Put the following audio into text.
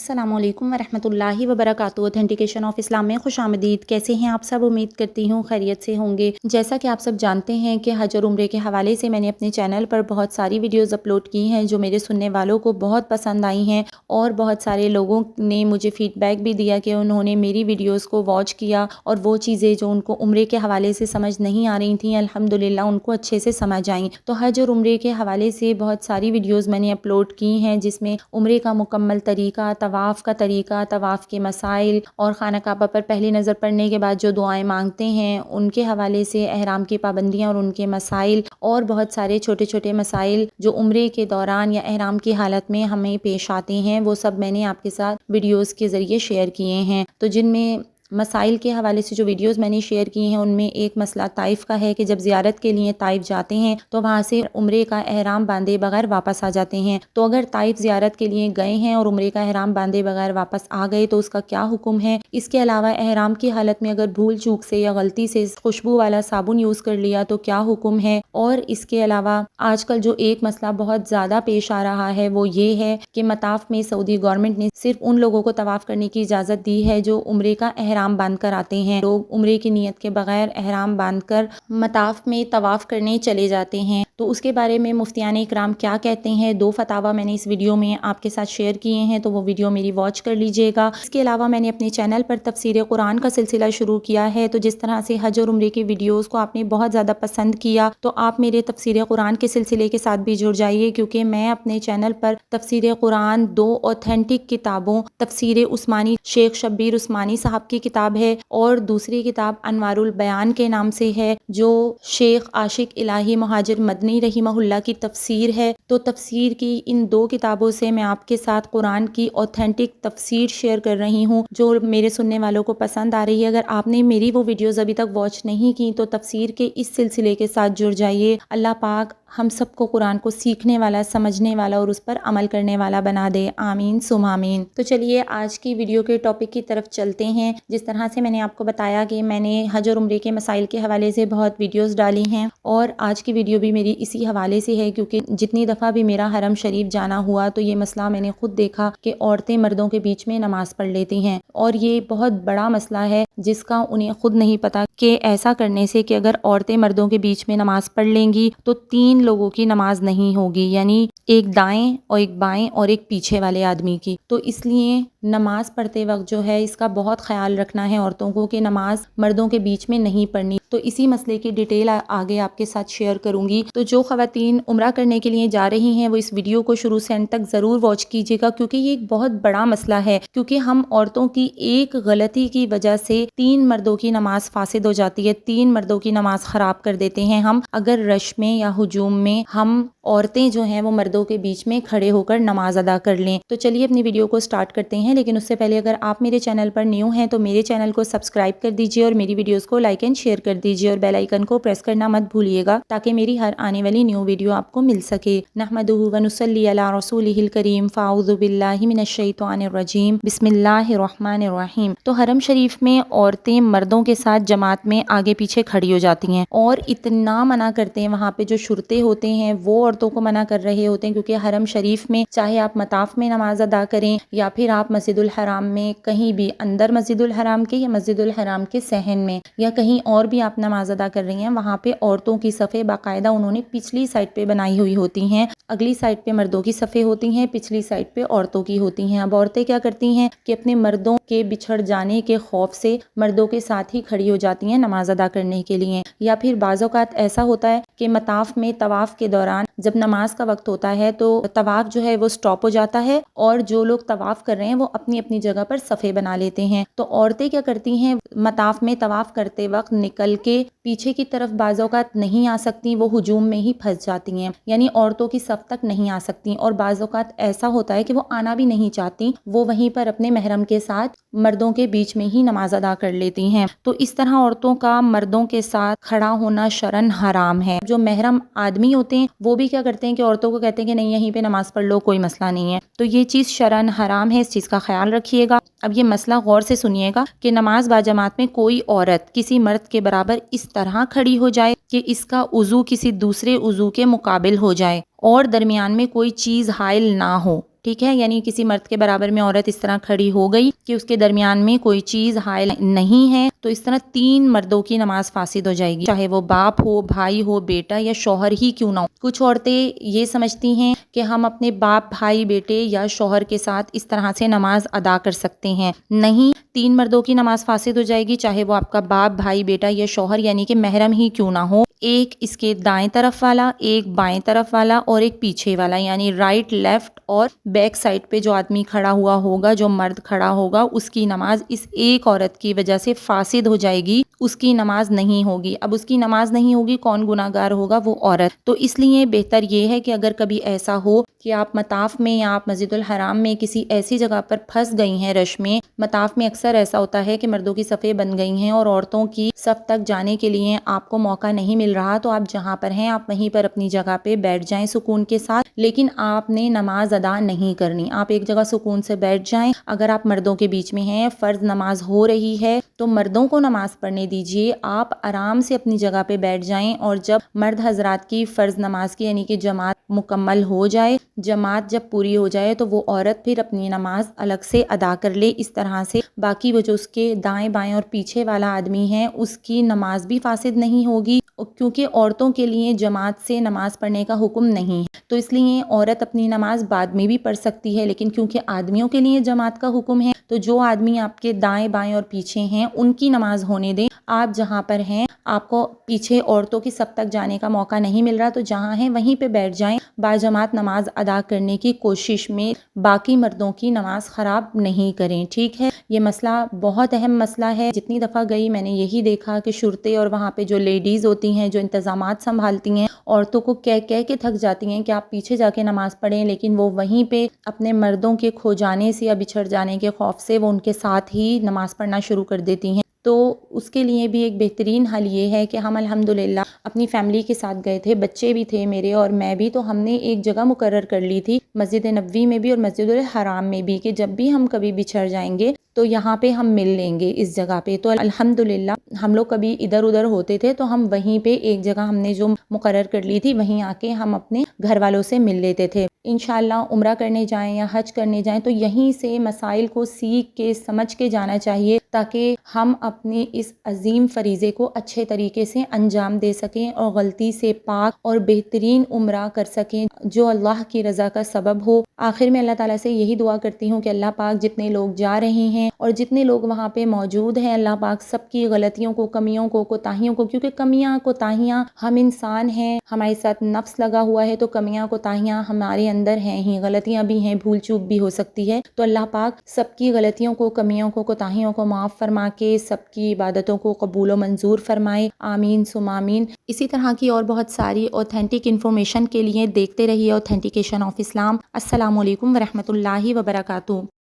السلام علیکم ورحمۃ اللہ وبرکاتہ۔ اوتھینٹیکیشن آف اسلام میں خوش آمدید۔ کیسے ہیں آپ سب؟ امید کرتی ہوں خیریت سے ہوں گے۔ جیسا کہ آپ سب جانتے ہیں کہ حج اور عمرے کے حوالے سے میں نے اپنے چینل پر بہت ساری ویڈیوز اپلوڈ کی ہیں جو میرے سننے والوں کو بہت پسند آئی ہیں، اور بہت سارے لوگوں نے مجھے فیڈ بیک بھی دیا کہ انہوں نے میری ویڈیوز کو واچ کیا اور وہ چیزیں جو ان کو عمرے کے حوالے سے سمجھ نہیں آ رہی تھیں الحمدللہ ان کو اچھے سے سمجھ آئیں۔ تو حج اور عمرے کے حوالے سے بہت ساری ویڈیوز میں نے اپلوڈ کی ہیں جس میں عمرے کا مکمل طریقہ، طواف کا طریقہ، طواف کے مسائل، اور خانہ کعبہ پر پہلی نظر پڑنے کے بعد جو دعائیں مانگتے ہیں ان کے حوالے سے، احرام کی پابندیاں اور ان کے مسائل، اور بہت سارے چھوٹے چھوٹے مسائل جو عمرے کے دوران یا احرام کی حالت میں ہمیں پیش آتے ہیں، وہ سب میں نے آپ کے ساتھ ویڈیوز کے ذریعے شیئر کیے ہیں۔ تو جن میں مسائل کے حوالے سے جو ویڈیوز میں نے شیئر کی ہیں ان میں ایک مسئلہ طائف کا ہے کہ جب زیارت کے لیے طائف جاتے ہیں تو وہاں سے عمرے کا احرام باندھے بغیر واپس آ جاتے ہیں۔ تو اگر طائف زیارت کے لیے گئے ہیں اور عمرے کا احرام باندھے بغیر واپس آ گئے تو اس کا کیا حکم ہے؟ اس کے علاوہ احرام کی حالت میں اگر بھول چوک سے یا غلطی سے خوشبو والا صابن یوز کر لیا تو کیا حکم ہے؟ اور اس کے علاوہ آج کل جو ایک مسئلہ بہت زیادہ پیش آ رہا ہے وہ یہ ہے کہ مطاف میں سعودی گورنمنٹ نے صرف ان لوگوں کو طواف کرنے کی اجازت دی ہے جو عمرے کا احرام باندھ کر آتے ہیں۔ لوگ عمرے کی نیت کے بغیر احرام باندھ کر مطاف میں طواف کرنے چلے جاتے ہیں۔ تو اس کے بارے میں مفتیان اکرام کیا کہتے ہیں؟ 2 فتاوی میں نے اس ویڈیو میں آپ کے ساتھ شیئر کیے ہیں، تو وہ ویڈیو میری واچ کر لیجئے گا۔ اس کے علاوہ میں نے اپنے چینل پر تفسیر قرآن کا سلسلہ شروع کیا ہے، تو جس طرح سے حج اور عمرے کی ویڈیوز کو آپ نے بہت زیادہ پسند کیا تو آپ میرے تفسیر قرآن کے سلسلے کے ساتھ بھی جڑ جائیے، کیونکہ میں اپنے چینل پر تفسیر قرآن 2 اوتھینٹک کتابوں، تفسیر عثمانی شیخ شبیر عثمانی صاحب کی کتاب ہے اور دوسری کتاب انوار البیان کے نام سے ہے جو شیخ عاشق الہی مہاجر مدنی رحمہ اللہ کی تفسیر ہے۔ تو تفسیر کی ان 2 کتابوں سے میں آپ کے ساتھ قرآن کی اوتھینٹک تفسیر شیئر کر رہی ہوں جو میرے سننے والوں کو پسند آ رہی ہے۔ اگر آپ نے میری وہ ویڈیوز ابھی تک واچ نہیں کی تو تفسیر کے اس سلسلے کے ساتھ جڑ جائیے۔ اللہ پاک ہم سب کو قرآن کو سیکھنے والا، سمجھنے والا اور اس پر عمل کرنے والا بنا دے، آمین ثم آمین۔ تو چلیے آج کی ویڈیو کے ٹاپک کی طرف چلتے ہیں۔ جس طرح سے میں نے آپ کو بتایا کہ میں نے حج اور عمرے کے مسائل کے حوالے سے بہت ویڈیوز ڈالی ہیں، اور آج کی ویڈیو بھی میری اسی حوالے سے ہے، کیونکہ جتنی دفعہ بھی میرا حرم شریف جانا ہوا تو یہ مسئلہ میں نے خود دیکھا کہ عورتیں مردوں کے بیچ میں نماز پڑھ لیتی ہیں، اور یہ بہت بڑا مسئلہ ہے جس کا انہیں خود نہیں پتا کہ ایسا کرنے سے کہ اگر عورتیں مردوں کے بیچ میں نماز پڑھ لیں گی تو 3 لوگوں کی نماز نہیں ہوگی، یعنی ایک دائیں اور ایک بائیں اور ایک پیچھے والے آدمی کی۔ تو اس لیے نماز پڑھتے وقت جو ہے اس کا بہت خیال رکھنا ہے عورتوں کو کہ نماز مردوں کے بیچ میں نہیں پڑھنی۔ تو اسی مسئلے کی ڈیٹیل آگے آپ کے ساتھ شیئر کروں گی۔ تو جو خواتین عمرہ کرنے کے لیے جا رہی ہیں وہ اس ویڈیو کو شروع سے اینڈ تک ضرور واچ کیجیے گا، کیونکہ یہ ایک بہت بڑا مسئلہ ہے، کیونکہ ہم عورتوں کی ایک غلطی کی وجہ سے 3 مردوں کی نماز فاسد ہو جاتی ہے، 3 مردوں کی نماز خراب کر دیتے ہیں ہم، اگر رش میں یا ہجوم میں ہم عورتیں جو ہیں وہ مردوں کے بیچ میں کھڑے ہو کر نماز ادا کر لیں۔ تو چلیے اپنی ویڈیو کو سٹارٹ کرتے ہیں، لیکن اس سے پہلے اگر آپ میرے چینل پر نیو ہیں تو میرے چینل کو سبسکرائب کر دیجئے اور میری ویڈیوز کو لائک اینڈ شیئر کر دیجئے، اور بیل آئیکن کو پریس کرنا مت بھولیے گا تاکہ میری ہر آنے والی نیو ویڈیو آپ کو مل سکے۔ نحمدہ و نصلی علی رسولہ الکریم، فاعوذ باللہ من الشیطان الرجیم، بسم اللہ الرحمن الرحیم۔ تو حرم شریف میں عورتیں مردوں کے ساتھ جماعت میں آگے پیچھے کھڑی ہو جاتی ہیں، اور اتنا منع کرتے ہیں، وہاں پہ جو شرطے ہوتے ہیں وہ عورتوں کو منع کر رہے ہوتے ہیں، کیونکہ حرم شریف میں چاہے آپ مطاف میں نماز ادا کریں یا پھر آپ مسجد الحرام میں کہیں بھی اندر مسجد الحرام کے یا مسجد الحرام کے صحن میں یا کہیں اور بھی آپ نماز ادا کر رہی ہیں، وہاں پہ عورتوں کی صفیں باقاعدہ انہوں نے پچھلی سائڈ پہ بنائی ہوئی ہوتی ہیں، اگلی سائڈ پہ مردوں کی صفیں ہوتی ہیں، پچھلی سائڈ پہ عورتوں کی ہوتی ہیں۔ اب عورتیں کیا کرتی ہیں کہ اپنے مردوں کے بچھڑ جانے کے خوف سے مردوں کے ساتھ ہی کھڑی ہو جاتی ہیں نماز ادا کرنے کے لیے، یا پھر بعض اوقات ایسا ہوتا ہے کہ مطاف میں طواف کے دوران جب نماز کا وقت ہوتا ہے تو طواف جو ہے وہ سٹاپ ہو جاتا ہے، اور جو لوگ طواف کر رہے ہیں وہ اپنی اپنی جگہ پر صفیں بنا لیتے ہیں۔ تو عورتیں کیا کرتی ہیں، مطاف میں طواف کرتے وقت نکل کے پیچھے کی طرف بعض اوقات نہیں آ سکتی، وہ ہجوم میں ہی پھنس جاتی ہیں، یعنی عورتوں کی صف تک نہیں آ سکتی، اور بعض اوقات ایسا ہوتا ہے کہ وہ آنا بھی نہیں چاہتی، وہ وہیں پر اپنے محرم کے ساتھ مردوں کے بیچ میں ہی نماز ادا کر لیتی ہیں۔ تو اس طرح عورتوں کا مردوں کے ساتھ کھڑا ہونا شرعاً حرام ہے۔ جو محرم آدمی ہوتے ہیں وہ بھی کیا کرتے ہیں کہ عورتوں کو کہتے ہیں کہ نہیں یہیں پہ نماز پڑھ لو، کوئی مسئلہ نہیں ہے۔ تو یہ چیز شرعاً حرام ہے، اس چیز کا خیال رکھیے گا۔ اب یہ مسئلہ غور سے سنیے گا کہ نماز با جماعت میں کوئی عورت کسی مرد کے برابر اس طرح کھڑی ہو جائے کہ اس کا عضو کسی دوسرے عضو کے مقابل ہو جائے اور درمیان میں کوئی چیز حائل نہ ہو، ٹھیک ہے، یعنی کسی مرد کے برابر میں عورت اس طرح کھڑی ہو گئی کہ اس کے درمیان میں کوئی چیز حائل نہیں ہے، تو اس طرح 3 مردوں کی نماز فاسد ہو جائے گی، چاہے وہ باپ ہو، بھائی ہو، بیٹا یا شوہر ہی کیوں نہ ہو۔ کچھ عورتیں یہ سمجھتی ہیں کہ ہم اپنے باپ، بھائی، بیٹے یا شوہر کے ساتھ اس طرح سے نماز ادا کر سکتے ہیں، نہیں، 3 مردوں کی نماز فاسد ہو جائے گی، چاہے وہ آپ کا باپ، بھائی، بیٹا یا شوہر یعنی کہ محرم ہی کیوں نہ ہو، ایک اس کے دائیں طرف والا، ایک بائیں طرف والا اور ایک پیچھے والا، یعنی رائٹ، لیفٹ اور بیک سائڈ پہ جو آدمی کھڑا ہوا ہوگا، جو مرد کھڑا ہوگا، اس کی نماز اس ایک عورت کی وجہ سے فاسد ہو جائے گی، اس کی نماز نہیں ہوگی۔ اب اس کی نماز نہیں ہوگی، کون گناہگار ہوگا؟ وہ عورت۔ تو اس لیے بہتر یہ ہے کہ اگر کبھی ایسا ہو کہ آپ مطاف میں یا آپ مسجد الحرام میں کسی ایسی جگہ پر پھنس گئی ہیں رش میں، مطاف میں اکثر ایسا ہوتا ہے کہ مردوں کی صفیں بن گئی ہیں اور عورتوں کی صف تک جانے کے لیے آپ کو موقع نہیں مل رہا، تو آپ جہاں پر ہیں آپ وہیں پر اپنی جگہ پہ بیٹھ جائیں سکون کے ساتھ، لیکن آپ نے نماز ادا نہیں کرنی، آپ ایک جگہ سکون سے بیٹھ جائیں۔ اگر آپ مردوں کے بیچ میں ہیں، فرض نماز ہو رہی ہے تو مردوں کو نماز پڑھنے دیجیے، آپ آرام سے اپنی جگہ پہ بیٹھ جائیں، اور جب مرد حضرات کی فرض نماز کی یعنی کہ جماعت مکمل ہو جائے، جماعت جب پوری ہو جائے تو وہ عورت پھر اپنی نماز الگ سے ادا کر لے۔ اس طرح سے باقی وہ جو اس کے دائیں بائیں اور پیچھے والا آدمی ہے اس کی نماز بھی فاسد نہیں ہوگی، کیونکہ عورتوں کے لیے جماعت سے نماز پڑھنے کا حکم نہیں ہے، تو اس لیے عورت اپنی نماز بعد میں بھی پڑھ سکتی ہے، لیکن کیونکہ آدمیوں کے لیے جماعت کا حکم ہے تو جو آدمی آپ کے دائیں بائیں اور پیچھے ہیں ان کی نماز ہونے دیں۔ آپ جہاں پر ہیں آپ کو پیچھے عورتوں کی صف تک جانے کا موقع نہیں مل رہا، تو جہاں ہیں وہیں پہ بیٹھ جائیں، باجماعت نماز ادا کرنے کی کوشش میں باقی مردوں کی نماز خراب نہیں کریں، ٹھیک ہے۔ یہ مسئلہ بہت اہم مسئلہ ہے، جتنی دفعہ گئی میں نے یہی دیکھا کہ شرطیں اور وہاں پہ جو لیڈیز ہوتی ہیں جو انتظامات سنبھالتی ہیں، عورتوں کو کہہ کے تھک جاتی ہیں کہ آپ پیچھے جا کے نماز پڑھیں، لیکن وہ وہیں پہ اپنے مردوں کے کھو جانے سے یا بچھڑ جانے کے خوف سے وہ ان کے ساتھ ہی نماز پڑھنا شروع کر دیتی ہیں۔ تو اس کے لیے بھی ایک بہترین حل یہ ہے کہ ہم الحمدللہ اپنی فیملی کے ساتھ گئے تھے، بچے بھی تھے میرے اور میں بھی، تو ہم نے ایک جگہ مقرر کر لی تھی مسجد نبوی میں بھی اور مسجد الحرام میں بھی کہ جب بھی ہم کبھی بچھڑ جائیں گے تو یہاں پہ ہم مل لیں گے اس جگہ پہ۔ تو الحمدللہ ہم لوگ کبھی ادھر ادھر ہوتے تھے تو ہم وہیں پہ ایک جگہ ہم نے جو مقرر کر لی تھی وہیں آ کے ہم اپنے گھر والوں سے مل لیتے تھے۔ انشاءاللہ عمرہ کرنے جائیں یا حج کرنے جائیں تو یہیں سے مسائل کو سیکھ کے سمجھ کے جانا چاہیے، تاکہ ہم اپنے اس عظیم فریضے کو اچھے طریقے سے انجام دے سکیں اور غلطی سے پاک اور بہترین عمرہ کر سکیں جو اللہ کی رضا کا سبب ہو۔ آخر میں اللہ تعالیٰ سے یہی دعا کرتی ہوں کہ اللہ پاک جتنے لوگ جا رہے ہیں اور جتنے لوگ وہاں پہ موجود ہیں، اللہ پاک سب کی غلطیوں کو، کمیوں کو، کوتاہیوں کو، کیونکہ کمیاں کوتاہیاں ہم انسان ہیں، ہمارے ساتھ نفس لگا ہوا ہے، تو کمیاں کوتاہیاں ہمارے اندر ہیں ہی، غلطیاں بھی ہیں، بھول چوک بھی ہو سکتی ہے، تو اللہ پاک سب کی غلطیوں کو، کمیوں کو، کوتاہیوں کو معاف فرما کے سب کی عبادتوں کو قبول و منظور فرمائے، آمین ثم آمین۔ اسی طرح کی اور بہت ساری اوتھینٹک انفارمیشن کے لیے دیکھتے رہیے اوتھینٹیکیشن آف اسلام۔ السلام علیکم ورحمۃ اللہ وبرکاتہ۔